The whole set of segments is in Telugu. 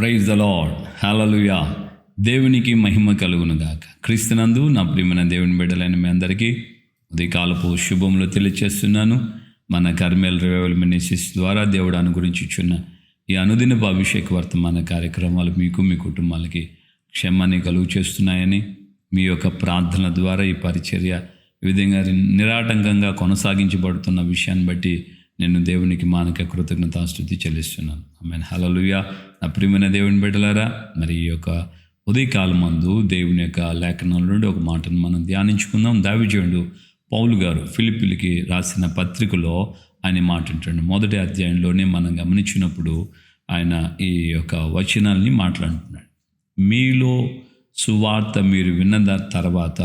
ప్రైజ్ ద లార్డ్, హల్లెలూయా. దేవునికి మహిమ కలుగును గాక. క్రీస్తునందు నా ప్రియమైన దేవుని బిడ్డలైన మీ అందరికీ ఉదయకాలపు శుభములు తెలియచేస్తున్నాను. మన కర్మేల్ రివైవల్ మినిస్ట్రీస్ ద్వారా దేవుడు అనుగ్రహించుచున్న ఈ అనుదినపు అభిషేక వర్తమాన కార్యక్రమాలు మీకు మీ కుటుంబాలకి క్షేమాన్ని కలుగు చేస్తున్నాయని, మీ యొక్క ప్రార్థన ద్వారా ఈ పరిచర్య ఈ విధంగా నిరాటంకంగా కొనసాగించబడుతున్న విషయాన్ని బట్టి నేను దేవునికి మానక కృతజ్ఞతాస్తుతి చెల్లిస్తున్నాను. ఆమేన్, హల్లెలూయా. నా ప్రియమైన దేవుని బిడ్డలారా, మరి ఈ యొక్క ఉదయకాలం మందు దేవుని యొక్క లేఖనాల నుండి ఒక మాటను మనం ధ్యానించుకుందాం. దావీదుడు పౌలు గారు ఫిలిప్పీలకి రాసిన పత్రికలో ఆయన మాట అంటాడు. మొదటి అధ్యాయంలోనే మనం గమనించినప్పుడు ఆయన ఈ యొక్క వచనాల్ని మాట్లాడుతున్నాడు. మీలో సువార్త మీరు విన్న తర్వాత,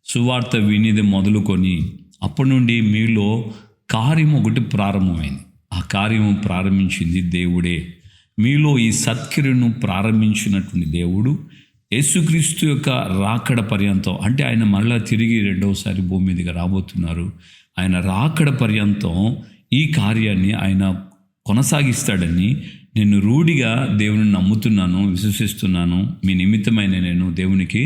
సువార్త వినిది మొదలుకొని అప్పటి నుండి మీలో కార్యం ఒకటి ప్రారంభమైంది. ఆ కార్యము ప్రారంభించింది దేవుడే. మీలో ఈ సత్క్రియను ప్రారంభించినటువంటి దేవుడు యేసుక్రీస్తు యొక్క రాకడ పర్యంతం, అంటే ఆయన మరలా తిరిగి రెండవసారి భూమి మీదకి రాబోతున్నారు. ఆయన రాకడ పర్యంతం ఈ కార్యాన్ని ఆయన కొనసాగిస్తాడని నేను రూఢిగా దేవుని నమ్ముతున్నాను, విశ్వసిస్తున్నాను. మీ నిమిత్తమైన నేను దేవునికి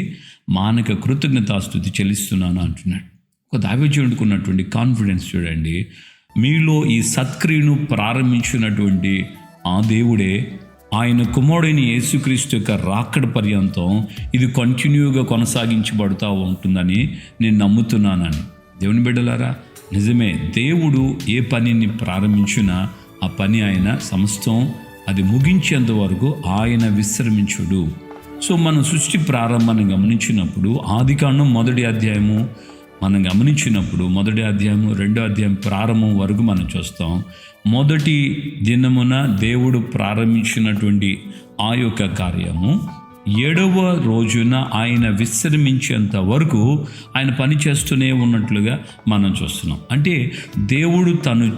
మానక కృతజ్ఞతాస్తుతి చెల్లిస్తున్నాను అంటున్నాడు. ఒక దావీదుకు ఉన్నటువంటి కాన్ఫిడెన్స్ చూడండి. మీలో ఈ సత్క్రియను ప్రారంభించినటువంటి ఆ దేవుడే ఆయన కుమారుడైన యేసుక్రీస్తు యొక్క రాకడ పర్యంతం ఇది కంటిన్యూగా కొనసాగించబడుతూ ఉంటుందని నేను నమ్ముతున్నానని. దేవుని బిడ్డలారా, నిజమే. దేవుడు ఏ పనిని ప్రారంభించినా ఆ పని ఆయన సమస్తం అది ముగించేంత వరకు ఆయన విశ్రమించుడు. సో మనం సృష్టి ప్రారంభాన్ని గమనించినప్పుడు ఆదికాండం మొదటి అధ్యాయము మనం గమనించినప్పుడు మొదటి అధ్యాయము రెండో అధ్యాయం ప్రారంభం వరకు మనం చూస్తాం. మొదటి దినమున దేవుడు ప్రారంభించినటువంటి ఆ యొక్క కార్యము 7వ రోజున ఆయన విశ్రమించేంత వరకు ఆయన పని చేస్తూనే ఉన్నట్లుగా మనం చూస్తున్నాం. అంటే దేవుడు తను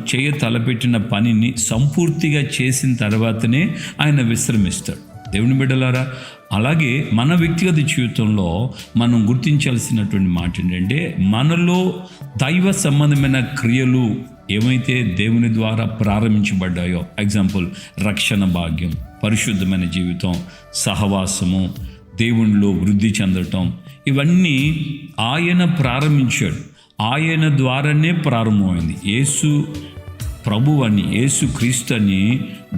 తలపెట్టిన పనిని సంపూర్తిగా చేసిన తర్వాతనే ఆయన విశ్రమిస్తాడు. దేవుని బిడ్డలారా, అలాగే మన వ్యక్తిగత జీవితంలో మనం గుర్తించాల్సినటువంటి మాట ఏంటంటే, మనలో దైవ సంబంధమైన క్రియలు ఏమైతే దేవుని ద్వారా ప్రారంభించబడ్డాయో, ఎగ్జాంపుల్ రక్షణ భాగ్యం, పరిశుద్ధమైన జీవితం, సహవాసము, దేవునిలో వృద్ధి చెందటం, ఇవన్నీ ఆయన ప్రారంభించాడు. ఆయన ద్వారానే ప్రారంభమైంది. యేసు ప్రభు అని, యేసు క్రీస్తు అని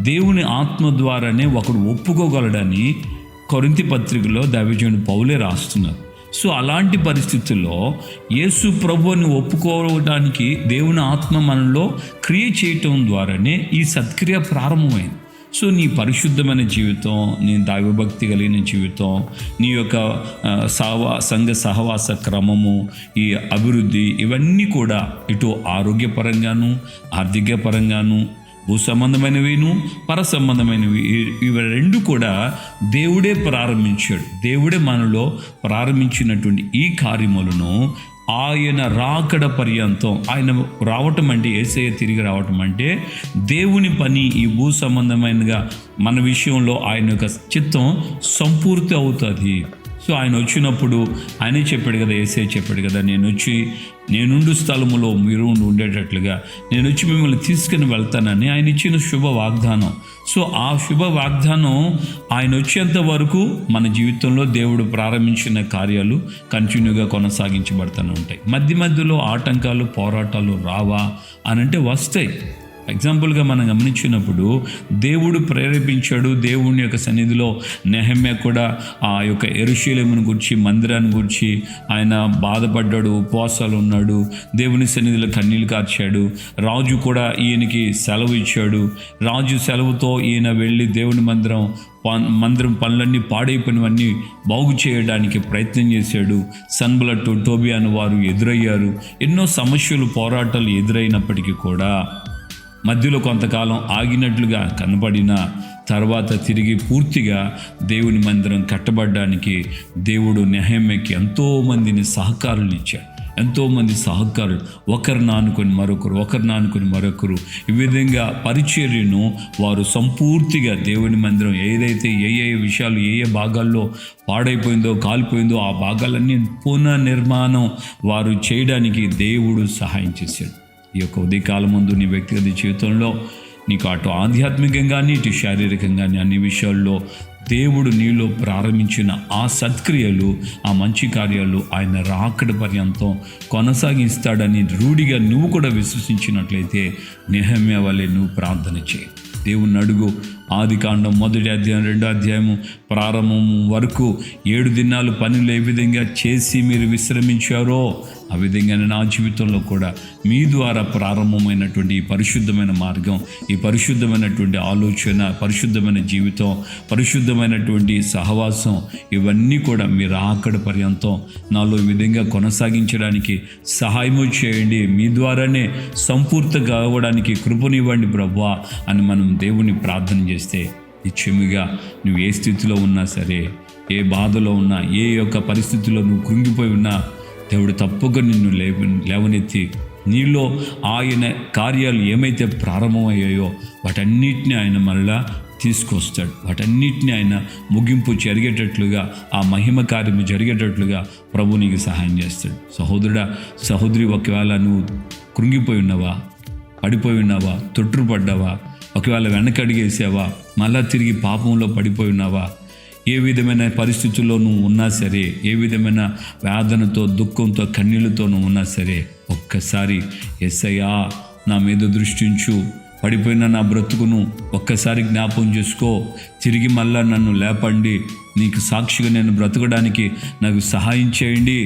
దేవుని ఆత్మ ద్వారానే ఒకడు ఒప్పుకోగలడని కొరింథీ పత్రికలో దావీదు పౌలే రాస్తున్నారు. సో అలాంటి పరిస్థితుల్లో యేసు ప్రభువుని ఒప్పుకోవడానికి దేవుని ఆత్మ మనలో క్రియ చేయటం ద్వారానే ఈ సత్క్రియ ప్రారంభమైంది. సో నీ పరిశుద్ధమైన జీవితం, నీ దైవభక్తి కలిగిన జీవితం, నీ యొక్క సంఘ సహవాస క్రమము, ఈ అభివృద్ధి, ఇవన్నీ కూడా ఇటు ఆరోగ్యపరంగాను, ఆర్థిక పరంగాను, భూ సంబంధమైనవిను, పర సంబంధమైనవి, ఇవి రెండు కూడా దేవుడే ప్రారంభించాడు. దేవుడే మనలో ప్రారంభించినటువంటి ఈ కార్యములను ఆయన రాకడ పర్యంతం, ఆయన రావటం అంటే, యేసయ్య తిరిగి రావటం అంటే దేవుని పని ఈ భూ సంబంధమైనగా మన విషయంలో ఆయన యొక్క చిత్తం సంపూర్తి అవుతుంది. సో ఆయన వచ్చినప్పుడు ఆయనే చెప్పాడు కదా, యేసయ్య చెప్పాడు కదా, నేనుండు స్థలములో మీరు ఉండేటట్లుగా నేను వచ్చి మిమ్మల్ని తీసుకుని వెళ్తానని ఆయన ఇచ్చిన శుభ వాగ్దానం. సో ఆ శుభ వాగ్దానం ఆయన వచ్చేంత వరకు మన జీవితంలో దేవుడు ప్రారంభించిన కార్యాలు కంటిన్యూగా కొనసాగించబడుతూనే ఉంటాయి. మధ్యలో ఆటంకాలు, పోరాటాలు రావా అని అంటే వస్తాయి. ఎగ్జాంపుల్గా మనం గమనించినప్పుడు దేవుడు ప్రేరేపించాడు. దేవుని యొక్క సన్నిధిలో నెహెమ్యా కూడా ఆ యొక్క యెరూషలేమును గురించి, మందిరాన్ని గురించి ఆయన బాధపడ్డాడు, ఉపవాసాలు ఉన్నాడు, దేవుని సన్నిధిలో కన్నీళ్లు కార్చాడు. రాజు కూడా ఈయనకి సెలవు ఇచ్చాడు. రాజు సెలవుతో ఈయన వెళ్ళి దేవుని మందిరం పనులన్నీ పాడైపోయినవన్నీ బాగు చేయడానికి ప్రయత్నం చేశాడు. సన్బలట్టు, టోబియా అని వారు ఎదురయ్యారు. ఎన్నో సమస్యలు, పోరాటాలు ఎదురైనప్పటికీ కూడా మధ్యలో కొంతకాలం ఆగినట్లుగా కనబడిన తర్వాత తిరిగి పూర్తిగా దేవుని మందిరం కట్టబడడానికి దేవుడు నెహెమ్యాకి ఎంతోమందిని సహకారులు ఇచ్చాడు. ఎంతోమంది సహకారులు ఒకరిని ఆనుకొని మరొకరు ఈ విధంగా పరిచర్యను వారు సంపూర్తిగా దేవుని మందిరం ఏదైతే ఏ విషయాలు ఏ భాగాల్లో పాడైపోయిందో, కాలిపోయిందో ఆ భాగాలన్నీ పునర్నిర్మాణం వారు చేయడానికి దేవుడు సహాయం చేశాడు. ఈ యొక్క ఉదయకాలం ముందు నీ వ్యక్తిగత జీవితంలో నీకు అటు ఆధ్యాత్మికంగాని ఇటు శారీరకంగాని అన్ని విషయాల్లో దేవుడు నీలో ప్రారంభించిన ఆ సత్క్రియలు, ఆ మంచి కార్యాలు ఆయన రాకడ పర్యంతం కొనసాగిస్తాడని రూఢిగా నువ్వు కూడా విశ్వసించినట్లయితే నెహెమ్యా వలె నువ్వు ప్రార్థన చేయి. దేవుని అడుగు. ఆదికాండం 1వ అధ్యాయం 2వ అధ్యాయము ప్రారంభం వరకు 7 దినాలు పనులు ఏ విధంగా చేసి మీరు విశ్రమించారో ఆ విధంగానే నా జీవితంలో కూడా మీ ద్వారా ప్రారంభమైనటువంటి ఈ పరిశుద్ధమైన మార్గం, ఈ పరిశుద్ధమైనటువంటి ఆలోచన, పరిశుద్ధమైన జీవితం, పరిశుద్ధమైనటువంటి సహవాసం, ఇవన్నీ కూడా మీరు ఆకడ పర్యంతం నాలో ఈ విధంగా కొనసాగించడానికి సహాయము చేయండి. మీ ద్వారానే సంపూర్తి కావడానికి కృపనివ్వండి ప్రభువా అని మనం దేవుని ప్రార్థన చేస్తే నిశ్చయముగా నువ్వు ఏ స్థితిలో ఉన్నా సరే, ఏ బాధలో ఉన్నా, ఏ యొక్క పరిస్థితిలో నువ్వు కృంగిపోయి ఉన్నా దేవుడు తప్పక నిన్ను లేవనెత్తి నీలో ఆయన కార్యాలు ఏమైతే ప్రారంభమయ్యాయో వాటన్నిటిని ఆయన మళ్ళా తీసుకొస్తాడు. వాటన్నిటిని ఆయన ముగింపు జరిగేటట్లుగా, ఆ మహిమ కార్యము జరిగేటట్లుగా ప్రభు నీకు సహాయం చేస్తాడు. సహోదరుడా, సహోదరి, ఒకవేళ నువ్వు కృంగిపోయి ఉన్నావా, పడిపోయి ఉన్నావా, తొట్టుపడ్డావా, ఒకవేళ వెనకడిగేసావా, మళ్ళా తిరిగి పాపంలో పడిపోయి ఉన్నావా, ఏ విధమైన పరిస్థితుల్లో నువ్వు ఉన్నా సరే, ఏ విధమైన వేదనతో, దుఃఖంతో, కన్నీళ్ళతో నువ్వు ఉన్నా సరే, ఒక్కసారి యేసయ్యా నా మీద దృష్టించు, పడిపోయిన నా బ్రతుకును ఒక్కసారి జ్ఞాపకం చేసుకో, తిరిగి మళ్ళా నన్ను లేపండి, నీకు సాక్షిగా నేను బ్రతకడానికి నాకు సహాయం చేయండి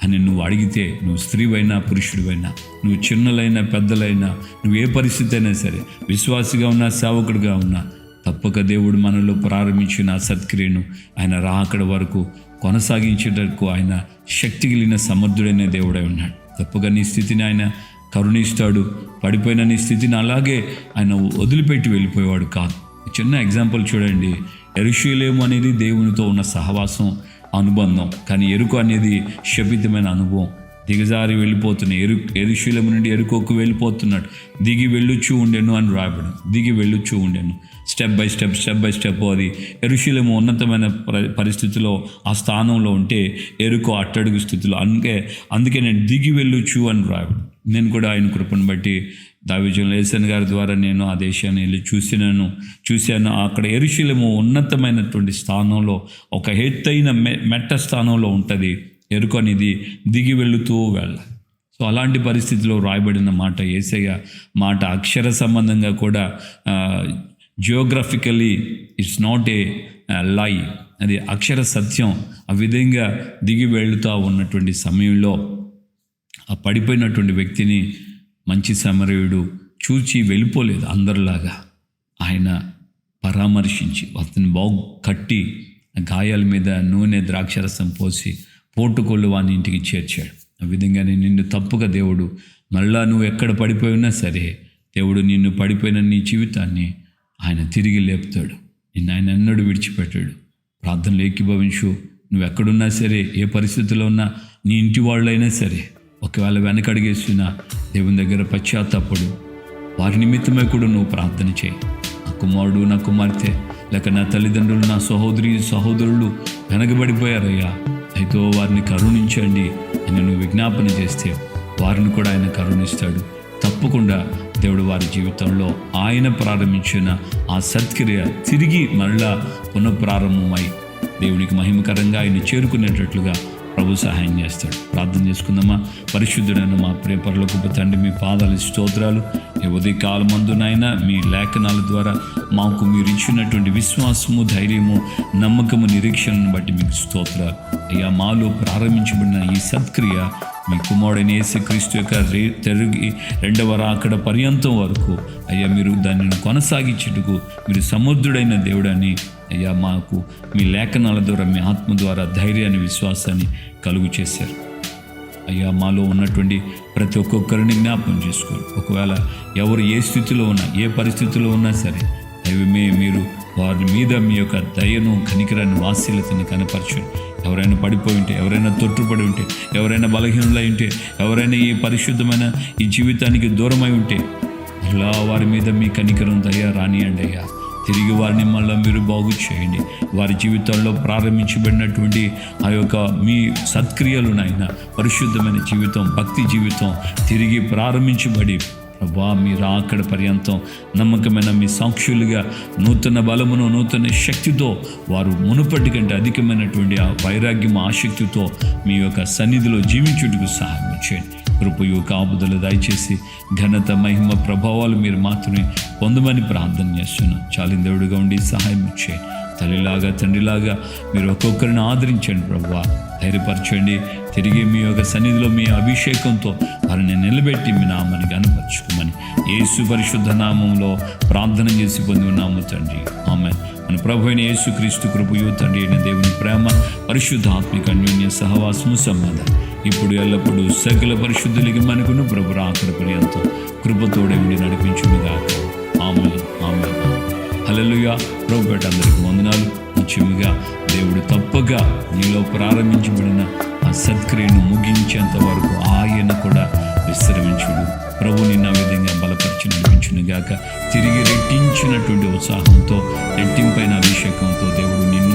అని నువ్వు అడిగితే, నువ్వు స్త్రీవైనా పురుషుడివైనా, నువ్వు చిన్నలైనా పెద్దలైనా, నువ్వు ఏ పరిస్థితి అయినా సరే, విశ్వాసిగా ఉన్నా సేవకుడిగా ఉన్నా, తప్పక దేవుడు మనలో ప్రారంభించిన ఆ సత్క్రియను ఆయన రాకడ వరకు కొనసాగించేటకు ఆయన శక్తి కలిగిన సమర్థుడైన దేవుడై ఉన్నాడు. తప్పక నీ స్థితిని ఆయన కరుణిస్తాడు. పడిపోయిన నీ స్థితిని అలాగే ఆయన వదిలిపెట్టి వెళ్ళిపోయేవాడు కాదు. చిన్న ఎగ్జాంపుల్ చూడండి. యెరూషలేము అనేది దేవునితో ఉన్న సహవాసం, అనుబంధం. కానీ ఎరుకు అనేది శపితమైన అనుభవం. దిగజారి వెళ్ళిపోతున్న యెరూషలేము నుండి ఎరుకోకు వెళ్ళిపోతున్నాడు. దిగి వెళ్ళొచ్చు ఉండెను అని రాయబడి, దిగి వెళ్ళొచ్చు ఉండెను. స్టెప్ బై స్టెప్ అది యెరూషలేము ఉన్నతమైన పరిస్థితిలో ఆ స్థానంలో ఉంటే ఎరుకో అట్టడుగు స్థితిలో. అందుకే నేను దిగి వెళ్ళొచ్చు అని రాయబడి. నేను కూడా ఆయన కృపను బట్టి దావీదు లేసన్ గారి ద్వారా నేను ఆ దేశాన్ని వెళ్ళి చూశాను. అక్కడ యెరూషలేము ఉన్నతమైనటువంటి స్థానంలో, ఒక ఎత్తైన మెట్ట స్థానంలో ఉంటుంది. ఎరుకు అనేది దిగి వెళుతూ వెళ్ళాలి. సో అలాంటి పరిస్థితిలో రాయబడిన మాట, యేసయ్య మాట అక్షర సంబంధంగా కూడా జియోగ్రఫికలీ ఇట్స్ నాట్ ఏ లై, అది అక్షర సత్యం. ఆ విధంగా దిగి వెళుతూ ఉన్నటువంటి సమయంలో ఆ పడిపోయినటువంటి వ్యక్తిని మంచి సమరయుడు చూచి వెళ్ళిపోలేదు. అందరిలాగా ఆయన పరామర్శించి అతని బాగు కట్టి, గాయాల మీద నూనె ద్రాక్షరసం పోసి పోటుకొల్లు వాని ఇంటికి చేర్చాడు. ఆ విధంగానే నిన్ను తప్పుగా దేవుడు మళ్ళా నువ్వు ఎక్కడ పడిపోయినా సరే, దేవుడు నిన్ను పడిపోయిన నీ జీవితాన్ని ఆయన తిరిగి లేపుతాడు. నిన్ను ఆయన ఎన్నడూ విడిచిపెట్టాడు. ప్రార్థనలు ఏకీభవించు. నువ్వు ఎక్కడున్నా సరే, ఏ పరిస్థితిలో ఉన్నా, నీ ఇంటి వాళ్ళైనా సరే, ఒకవేళ వెనకడిగేసినా దేవుని దగ్గర పశ్చాత్తాపడు. వారి నిమిత్తమే కూడా నువ్వు ప్రార్థన చేయి. నా కుమారుడు, నా కుమార్తె, లేక నా తల్లిదండ్రులు, నా సహోదరులు వెనకబడిపోయారయ్యా, అయితే వారిని కరుణించండి అని నువ్వు విజ్ఞాపన చేస్తే వారిని కూడా ఆయన కరుణిస్తాడు. తప్పకుండా దేవుడు వారి జీవితంలో ఆయన ప్రారంభించిన ఆ సత్క్రియ తిరిగి మరలా పునఃప్రారంభమై దేవునికి మహిమకరంగా ఆయన చేరుకునేటట్లుగా ప్రభు సహాయం చేస్తాడు. ప్రార్థన చేసుకుందామా. పరిశుద్ధుడైన మా ప్రియ పరలోకపు తండ్రి, మీ పాదాలు స్తోత్రాలు. ఈ ఉదయకాలమందునైనా మీ లేఖనాల ద్వారా మాకు మీరు ఇచ్చినటువంటి విశ్వాసము, ధైర్యము, నమ్మకము, నిరీక్షణను బట్టి మీకు స్తోత్రాలు. అయ్యా, మాలో ప్రారంభించబడిన ఈ సత్క్రియ మీ కుమారుడైన యేసుక్రీస్తు యొక్క తిరిగి రెండవ రాకడ పర్యంతం వరకు అయ్యా మీరు దానిని కొనసాగించుటకు మీరు సమర్థుడైన దేవుడని అయ్యా మాకు మీ లేఖనాల ద్వారా, మీ ఆత్మ ద్వారా ధైర్యాన్ని, విశ్వాసాన్ని కలుగు చేశారు. అయ్యా, మాలో ఉన్నటువంటి ప్రతి ఒక్కొక్కరిని జ్ఞాపకం చేసుకోండి. ఒకవేళ ఎవరు ఏ స్థితిలో ఉన్నా, ఏ పరిస్థితిలో ఉన్నా సరే, దైవమే మీరు వారి మీద మీ యొక్క దయను, కనికరాన్ని, వాత్సల్యతను కనపరచండి. ఎవరైనా పడిపోయి ఉంటే, ఎవరైనా తొట్టుపడి ఉంటే, ఎవరైనా బలహీనులై ఉంటే, ఎవరైనా ఈ పరిశుద్ధమైన ఈ జీవితానికి దూరమై ఉంటే, అలా వారి మీద మీ కనికరం, దయ రానియండి అయ్యా. తిరిగి వారిని మళ్ళీ మీరు బాగు చేయండి. వారి జీవితాల్లో ప్రారంభించబడినటువంటి ఆ యొక్క మీ సత్క్రియలు నాయన, పరిశుద్ధమైన జీవితం, భక్తి జీవితం తిరిగి ప్రారంభించబడి ప్రభా మీరు అక్కడ పర్యంతం నమ్మకమైన మీ సాక్షులుగా నూతన బలమును నూతన శక్తితో వారు మునుపటి కంటే అధికమైనటువంటి ఆ వైరాగ్యం ఆసక్తితో మీ యొక్క సన్నిధిలో జీవించుటకు సహాయం చేయండి. కృపయు కాపుదలు దయచేసి ఘనత మహిమ ప్రభావాలు మీరు మాత్రమే పొందమని ప్రార్థన చేస్తున్నాం. చాలిన దేవుడిగా ఉండి సహాయం చేయండి. తల్లిలాగా తండ్రిలాగా మీరు ఒక్కొక్కరిని ఆదరించండి ప్రభువా, ధైర్యపరచండి. తిరిగి మీ యొక్క సన్నిధిలో మీ అభిషేకంతో వారిని నిలబెట్టి మీ నామాన్ని కనపరచుకోమని యేసు పరిశుద్ధ నామంలో ప్రార్థన చేసి పొంది ఉన్నాము తండ్రి, ఆమేన్. మన ప్రభు అయిన యేసుక్రీస్తు కృపయు తండ్రి అయిన దేవుని ప్రేమ పరిశుద్ధాత్మిక అన్యోన్య సహవాసము సంబంధం ఇప్పుడు ఎల్లప్పుడూ సకల పరిశుద్ధులకి మనకును ప్రభు రాకడ పర్యంతం కృపతోడే ఉండి నడిపించుగాక. ఆమేన్, ఆమేన్. హల్లెలూయా. ప్రభు పేట అందరికీ వందనాలు. ముఖ్యంగా దేవుడు తప్పక నీలో ప్రారంభించబడిన ఆ సత్క్రియను ముగించేంత వరకు ఆయన కూడా విశ్రమించుడు. ప్రభు నిన్న విధంగా బలపరిచి నడిపించును గాక. తిరిగి రెట్టించినటువంటి ఉత్సాహంతో రెట్టింపైన అభిషేకంతో దేవుడు నిన్ను